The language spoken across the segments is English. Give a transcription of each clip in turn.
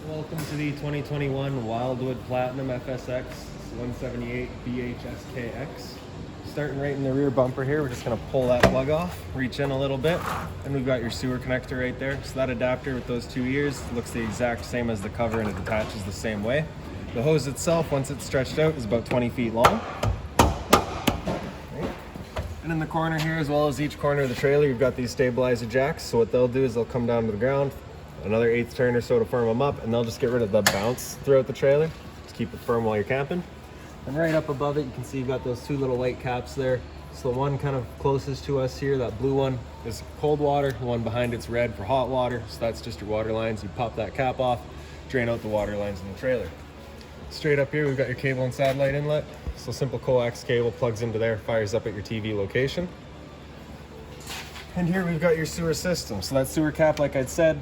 Welcome to the 2021 Wildwood Platinum FSX 178BHSKX. Starting right in the rear bumper here, we're just going to pull that plug off, reach in a little bit, and we've got your sewer connector right there. So that adapter with those two ears looks the exact same as the cover and it attaches the same way. The hose itself, once it's stretched out, is about 20 feet long. And in the corner here, as well as each corner of the trailer, you've got these stabilizer jacks. So what they'll do is they'll come down to the ground, another 1/8 turn or so to firm them up, and they'll just get rid of the bounce throughout the trailer to keep it firm while you're camping. And right up above it, you can see you've got those two little white caps there. So the one kind of closest to us here, that blue one, is cold water. The one behind it's red for hot water. So that's just your water lines. You pop that cap off, drain out the water lines in the trailer. Straight up here, we've got your cable and satellite inlet. So simple coax cable plugs into there, fires up at your TV location. And here we've got your sewer system. So that sewer cap, like I'd said,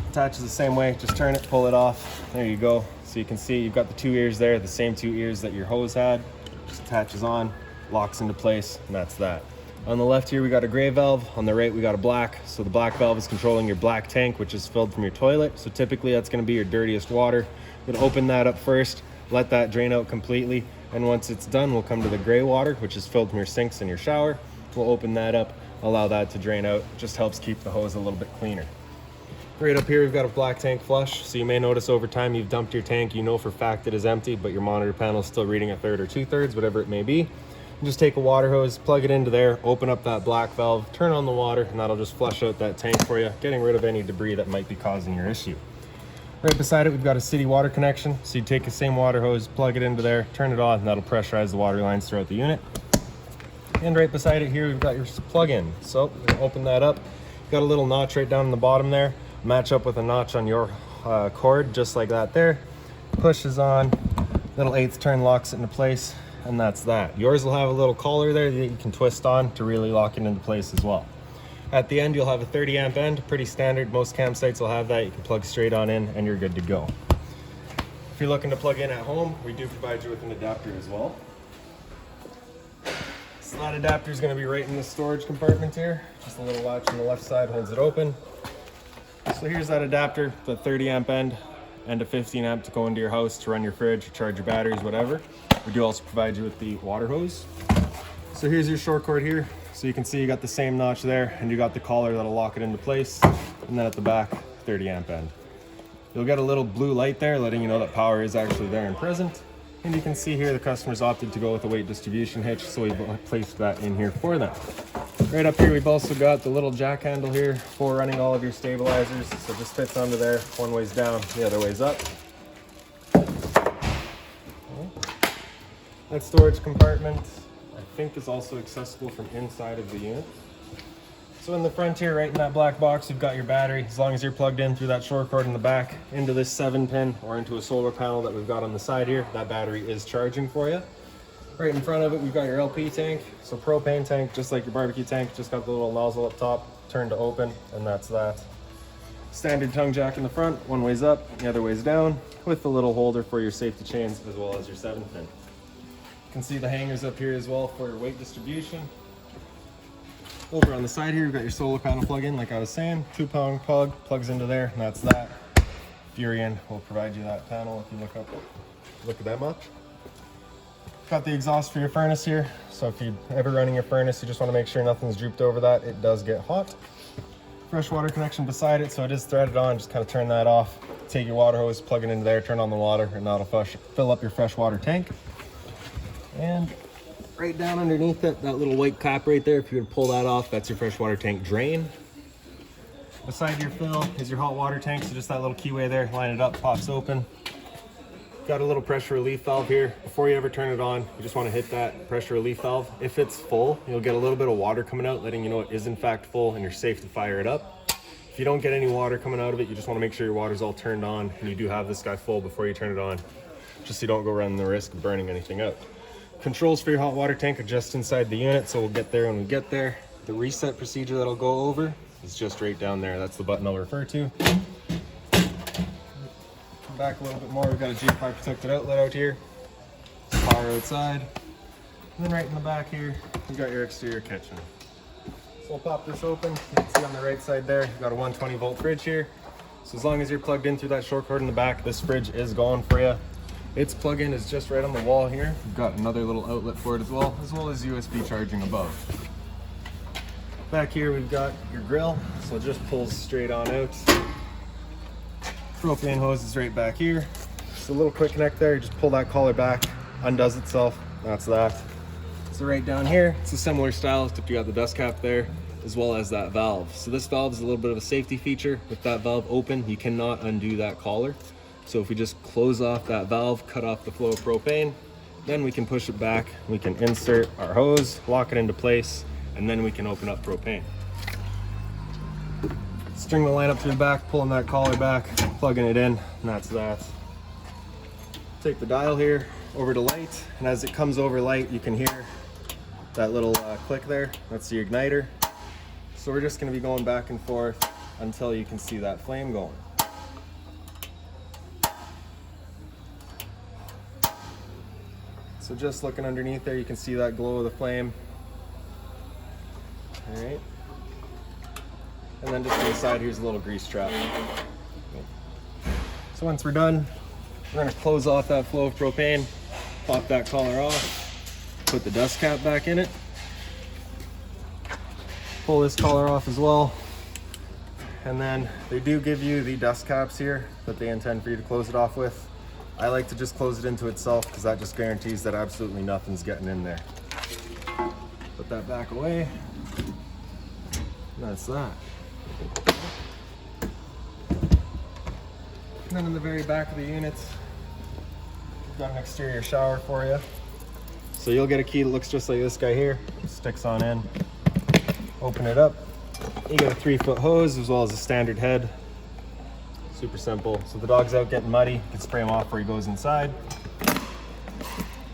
attaches the same way. Just turn it, pull it off. There you go. So you can see you've got the two ears there, the same two ears that your hose had. Just attaches on, locks into place, and that's that. On the left here, we got a gray valve. On the right, we got a black. So the black valve is controlling your black tank, which is filled from your toilet. So typically that's gonna be your dirtiest water. We're gonna open that up first, let that drain out completely. And once it's done, we'll come to the gray water, which is filled from your sinks and your shower. We'll open that up, allow that to drain out. Just helps keep the hose a little bit cleaner. Right up here, we've got a black tank flush. So you may notice over time you've dumped your tank. You know for a fact it is empty, but your monitor panel is still reading 1/3 or 2/3, whatever it may be. You just take a water hose, plug it into there, open up that black valve, turn on the water, and that'll just flush out that tank for you, getting rid of any debris that might be causing your issue. Right beside it, we've got a city water connection. So you take the same water hose, plug it into there, turn it on, and that'll pressurize the water lines throughout the unit. And right beside it here, we've got your plug-in. So we're gonna open that up. You've got a little notch right down in the bottom there. Match up with a notch on your cord, just like that there. Pushes on, little 1/8 turn locks it into place, and that's that. Yours will have a little collar there that you can twist on to really lock it into place as well. At the end, you'll have a 30 amp end, pretty standard. Most campsites will have that. You can plug straight on in and you're good to go. If you're looking to plug in at home, we do provide you with an adapter as well. So that adapter is going to be right in the storage compartment here. Just a little latch on the left side holds it open. So here's that adapter, the 30 amp end and a 15 amp to go into your house to run your fridge, charge your batteries, whatever. We do also provide you with the water hose. So here's your short cord here. So you can see you got the same notch there and you got the collar that'll lock it into place. And then at the back, 30 amp end. You'll get a little blue light there letting you know that power is actually there and present. And you can see here the customers opted to go with a weight distribution hitch, so we placed that in here for them. Right up here, we've also got the little jack handle here for running all of your stabilizers. So it just fits under there. One way's down, the other way's up. That storage compartment, I think, is also accessible from inside of the unit. So in the front here, right in that black box, you've got your battery. As long as you're plugged in through that short cord in the back into this 7-pin or into a solar panel that we've got on the side here, that battery is charging for you. Right in front of it, we've got your LP tank. So propane tank, just like your barbecue tank, just got the little nozzle up top, turn to open, and that's that. Standard tongue jack in the front, one way's up, the other way's down, with the little holder for your safety chains as well as your 7-pin. You can see the hangers up here as well for your weight distribution. Over on the side here, you've got your solar panel plug-in, like I was saying, 2-prong plug, plugs into there, and that's that. Furion will provide you that panel if you look at that much. Got the exhaust for your furnace here, so if you're ever running your furnace, you just want to make sure nothing's drooped over that. It does get hot. Fresh water connection beside it, so it is threaded on. Just kind of turn that off. Take your water hose, plug it into there, turn on the water, and that'll fill up your fresh water tank. And right down underneath it, that little white cap right there, if you would pull that off, that's your freshwater tank drain. Beside your fill is your hot water tank, so just that little keyway there, line it up, pops open. Got a little pressure relief valve here. Before you ever turn it on, you just want to hit that pressure relief valve. If it's full, you'll get a little bit of water coming out, letting you know it is in fact full and you're safe to fire it up. If you don't get any water coming out of it, you just want to make sure your water's all turned on and you do have this guy full before you turn it on, just so you don't go run the risk of burning anything out. Controls for your hot water tank are just inside the unit, so we'll get there when we get there. The reset procedure that I'll go over is just right down there. That's the button I'll refer to. Come back a little bit more. We've got a G5 protected outlet out here. Power outside. And then right in the back here, you've got your exterior kitchen. So we'll pop this open. You can see on the right side there, you've got a 120 volt fridge here. So as long as you're plugged in through that short cord in the back, this fridge is going for you. Its plug-in is just right on the wall here. We've got another little outlet for it as well as USB charging above. Back here we've got your grill, so it just pulls straight on out. Propane hose is right back here. Just a little quick connect there, you just pull that collar back, undoes itself, that's that. So right down here, it's a similar style, except you got the dust cap there, as well as that valve. So this valve is a little bit of a safety feature. With that valve open, you cannot undo that collar. So if we just close off that valve, cut off the flow of propane, then we can push it back, we can insert our hose, lock it into place, and then we can open up propane. String the line up through the back, pulling that collar back, plugging it in, and that's that. Take the dial here over to light, and as it comes over light, you can hear that little click there. That's the igniter. So we're just going to be going back and forth until you can see that flame going. So just looking underneath there, you can see that glow of the flame. All right. And then just on the side, here's a little grease trap. So once we're done, we're gonna close off that flow of propane, pop that collar off, put the dust cap back in it, pull this collar off as well. And then they do give you the dust caps here that they intend for you to close it off with. I like to just close it into itself because that just guarantees that absolutely nothing's getting in there. Put that back away. And that's that. And then in the very back of the unit, we've got an exterior shower for you. So you'll get a key that looks just like this guy here. Sticks on in. Open it up. You get a 3-foot hose as well as a standard head. Super simple. So the dog's out getting muddy, you can spray him off before he goes inside. All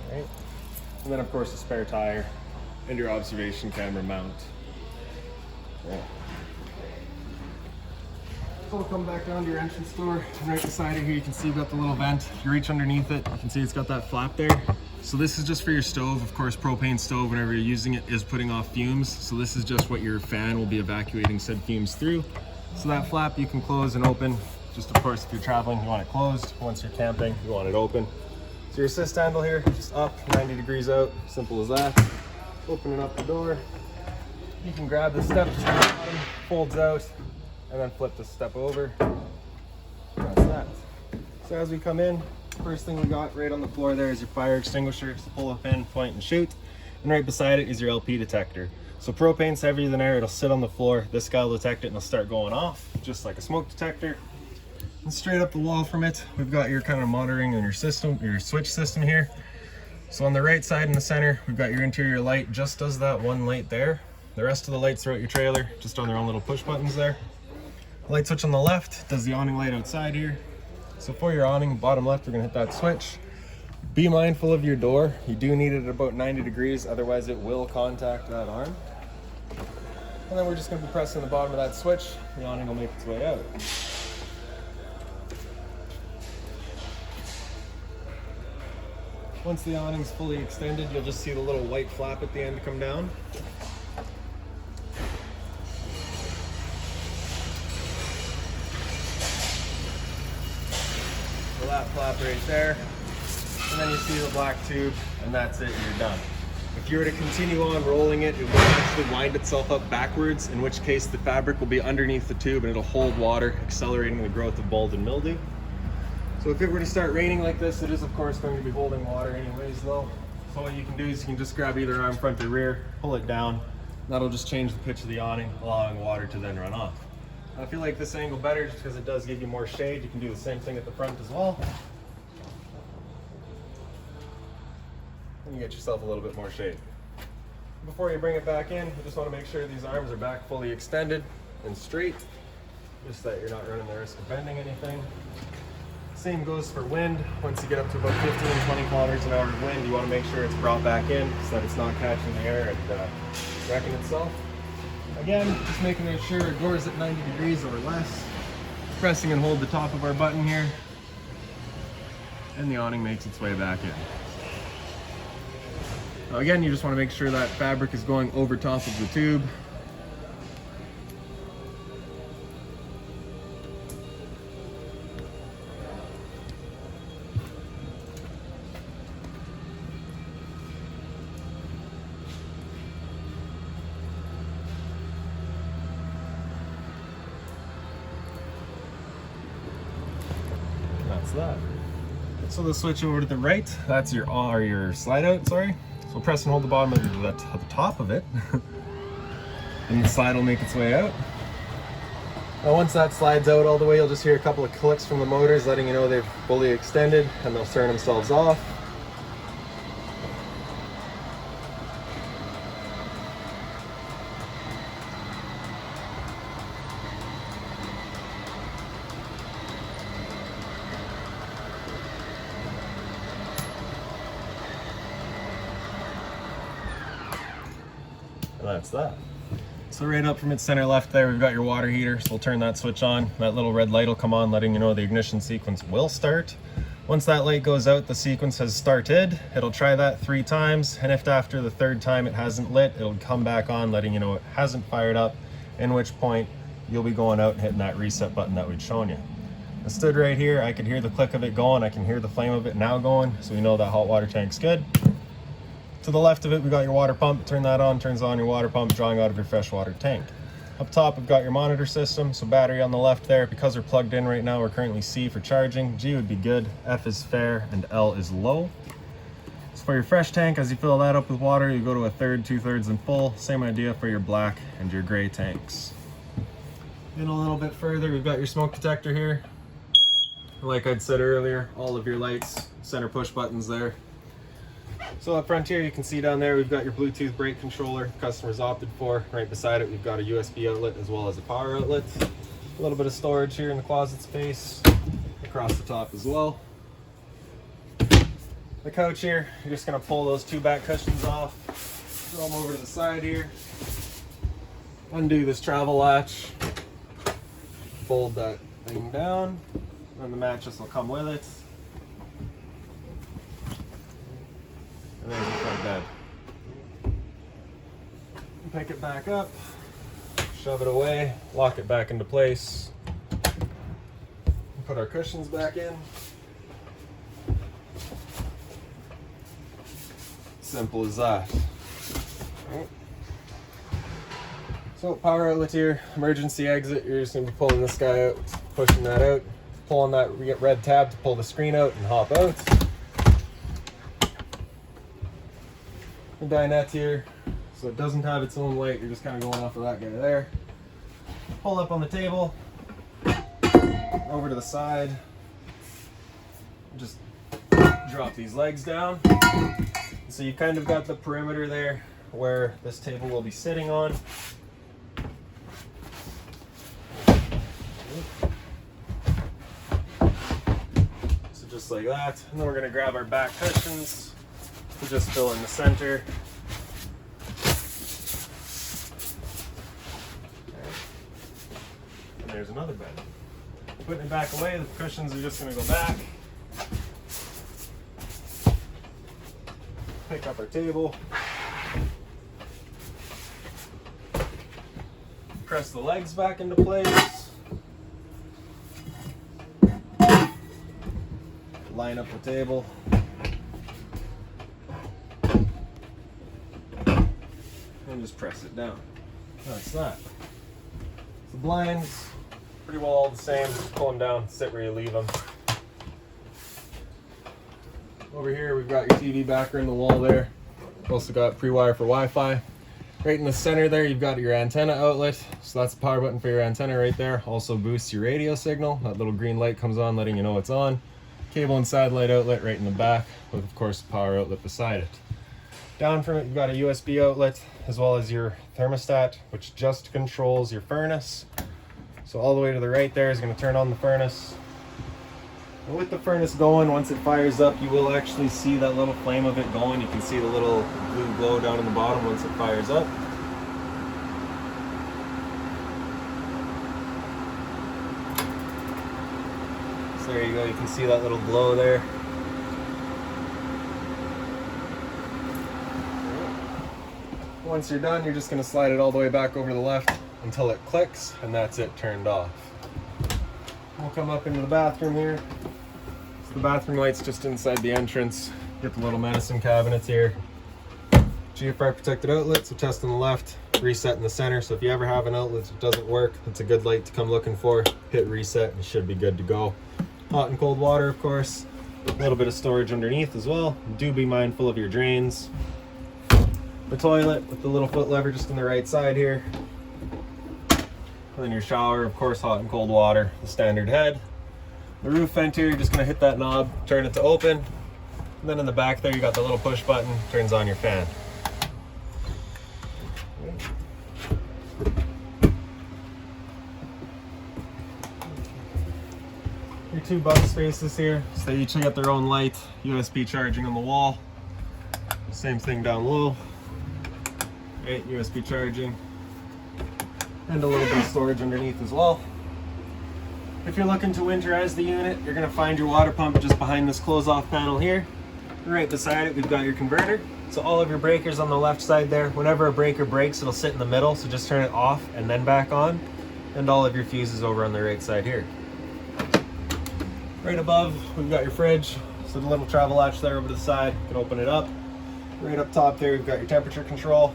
right. And then of course a spare tire and your observation camera mount. Yeah. So we'll come back down to your entrance door, and right beside it here you can see you've got the little vent. If you reach underneath it, you can see it's got that flap there. So this is just for your stove. Of course, propane stove, whenever you're using it, is putting off fumes. So this is just what your fan will be evacuating said fumes through. So that flap you can close and open. Just of course, if you're traveling, you want it closed. Once you're camping, you want it open. So your assist handle here, just up, 90 degrees out, simple as that. Opening up the door. You can grab the steps to the bottom, folds out, and then flip the step over. That's that. So as we come in, first thing we got right on the floor there is your fire extinguisher. Just pull a pin, point and shoot. And right beside it is your LP detector. So propane's heavier than air, it'll sit on the floor. This guy will detect it and it'll start going off, just like a smoke detector. And straight up the wall from it, we've got your kind of monitoring and your system, your switch system here. So on the right side in the center, we've got your interior light, just does that one light there. The rest of the lights throughout your trailer, just on their own little push buttons there. The light switch on the left does the awning light outside here. So for your awning, bottom left, we're gonna hit that switch. Be mindful of your door. You do need it at about 90 degrees, otherwise it will contact that arm. And then we're just gonna be pressing the bottom of that switch. The awning will make its way out. Once the awning's fully extended, you'll just see the little white flap at the end come down. So that flap right there, and then you see the black tube, and that's it, you're done. If you were to continue on rolling it, it will actually wind itself up backwards, in which case the fabric will be underneath the tube and it'll hold water, accelerating the growth of mold and mildew. So if it were to start raining like this, it is of course going to be holding water anyways though. So what you can do is you can just grab either arm, front or rear, pull it down. That'll just change the pitch of the awning, allowing water to then run off. I feel like this angle better just because it does give you more shade. You can do the same thing at the front as well. And you get yourself a little bit more shade. Before you bring it back in, you just want to make sure these arms are back fully extended and straight, just that you're not running the risk of bending anything. Same goes for wind. Once you get up to about 15, 20 kilometers an hour of wind, you want to make sure it's brought back in so that it's not catching the air and wrecking itself. Again, just making sure our door is at 90 degrees or less. Pressing and hold the top of our button here, and the awning makes its way back in. Now again, you just want to make sure that fabric is going over top of the tube. That's that. So the switch over to the right, that's your on or your slide out, sorry. So press and hold the bottom of the top of it. And the slide will make its way out. Now once that slides out all the way, you'll just hear a couple of clicks from the motors letting you know they've fully extended, and they'll turn themselves off. And that's that. So right up from its center left there, we've got your water heater. So we'll turn that switch on. That little red light will come on, letting you know the ignition sequence will start. Once that light goes out, the sequence has started. It'll try that 3 times, and if after the 3rd time it hasn't lit, it'll come back on, letting you know it hasn't fired up, in which point you'll be going out and hitting that reset button that we'd shown you. I stood right here, I could hear the click of it going, I can hear the flame of it now going, so we know that hot water tank's good. To the left of it, we've got your water pump. Turn that on, turns on your water pump, drawing out of your freshwater tank. Up top, we've got your monitor system. So battery on the left there. Because we're plugged in right now, we're currently C for charging. G would be good, F is fair, and L is low. So for your fresh tank, as you fill that up with water, you go to 1/3, 2/3, and full. Same idea for your black and your gray tanks. In a little bit further, we've got your smoke detector here. Like I'd said earlier, all of your lights, center push buttons there. So up front here, you can see down there, we've got your Bluetooth brake controller customers opted for. Right beside it, we've got a USB outlet as well as a power outlet. A little bit of storage here in the closet space, across the top as well. The couch here, you're just gonna pull those 2 back cushions off, throw them over to the side here, undo this travel latch, fold that thing down, and the mattress will come with it. And there's your front bed. Pick it back up, shove it away, lock it back into place, put our cushions back in. Simple as that. Right. So power outlet here, emergency exit, you're just going to be pulling this guy out, pushing that out, pulling that red tab to pull the screen out and hop out. The dinette here, so it doesn't have its own light, you're just kind of going off of that guy there. Pull up on the table, over to the side, just drop these legs down. So you kind of got the perimeter there where this table will be sitting on. So just like that, and then we're going to grab our back cushions. We'll just fill in the center. And there's another bed. Putting it back away, the cushions are just going to go back. Pick up our table. Press the legs back into place. Line up the table. And just press it down. That's that. The blinds, pretty well all the same. Just pull them down, sit where you leave them. Over here, we've got your TV backer in the wall there. We've also got pre-wire for Wi-Fi. Right in the center there, you've got your antenna outlet. So that's the power button for your antenna right there. Also boosts your radio signal. That little green light comes on, letting you know it's on. Cable and satellite outlet right in the back, with of course the power outlet beside it. Down from it, you've got a USB outlet, as well as your thermostat, which just controls your furnace. So all the way to the right there is going to turn on the furnace. And with the furnace going, once it fires up, you will actually see that little flame of it going. You can see the little blue glow down in the bottom once it fires up. So there you go, you can see that little glow there. Once you're done, you're just going to slide it all the way back over to the left until it clicks, and that's it turned off. We'll come up into the bathroom here. So the bathroom light's just inside the entrance. Get the little medicine cabinets here. GFR protected outlet, so test on the left, reset in the center. So if you ever have an outlet that doesn't work, it's a good light to come looking for. Hit reset and it should be good to go. Hot and cold water, of course. A little bit of storage underneath as well. Do be mindful of your drains. The toilet with the little foot lever just on the right side here. And then your shower, of course, hot and cold water, the standard head. The roof vent here, you're just gonna hit that knob, turn it to open. And then in the back there, you got the little push button, turns on your fan. Your two bunk spaces here, so they each get their own light, USB charging on the wall. Same thing down low. Right, USB charging. And a little bit of storage underneath as well. If you're looking to winterize the unit, you're gonna find your water pump just behind this close-off panel here. Right beside it, we've got your converter. So all of your breakers on the left side there, whenever a breaker breaks, it'll sit in the middle, so just turn it off and then back on. And all of your fuses over on the right side here. Right above, we've got your fridge. So the little travel latch there over to the side, you can open it up. Right up top there, we've got your temperature control.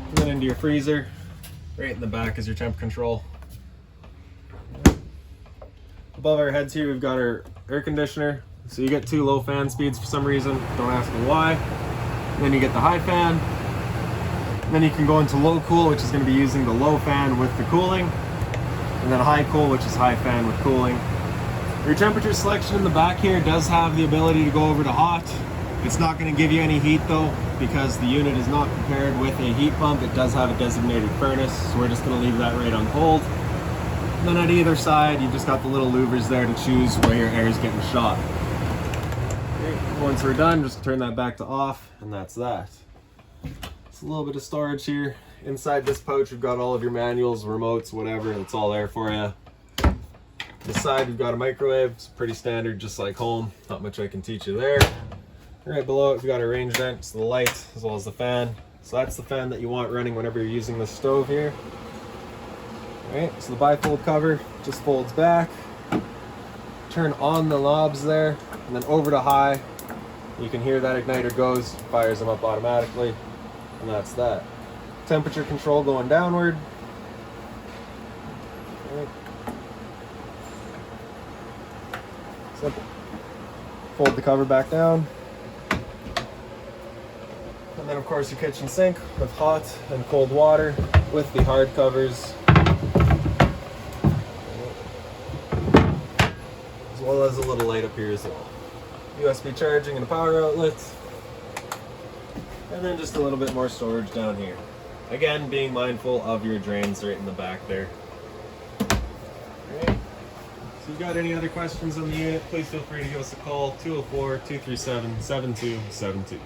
And then into your freezer. Right in the back is your temp control. Above our heads here, we've got our air conditioner. So you get 2 low fan speeds for some reason, don't ask me why. And then you get the high fan. And then you can go into low cool, which is going to be using the low fan with the cooling. And then high cool, which is high fan with cooling. Your temperature selection in the back here does have the ability to go over to hot. It's not going to give you any heat though, because the unit is not prepared with a heat pump. It does have a designated furnace, so we're just going to leave that right on cold. And then at either side, you've just got the little louvers there to choose where your air is getting shot. Okay, once we're done, just turn that back to off, and that's that. It's a little bit of storage here. Inside this pouch, we've got all of your manuals, remotes, whatever. It's all there for you. This side, we've got a microwave. It's pretty standard, just like home. Not much I can teach you there. Right below it, we've got a range vent, so the light as well as the fan. So that's the fan that you want running whenever you're using the stove here. Alright, so the bifold cover just folds back. Turn on the knobs there, and then over to high. You can hear that igniter goes, fires them up automatically, and that's that. Temperature control going downward. Right. Simple. Fold the cover back down. And then of course your kitchen sink with hot and cold water with the hard covers. As well as a little light up here as well. USB charging and a power outlet. And then just a little bit more storage down here. Again, being mindful of your drains right in the back there. Alright. So if you've got any other questions on the unit, please feel free to give us a call, 204-237-7272.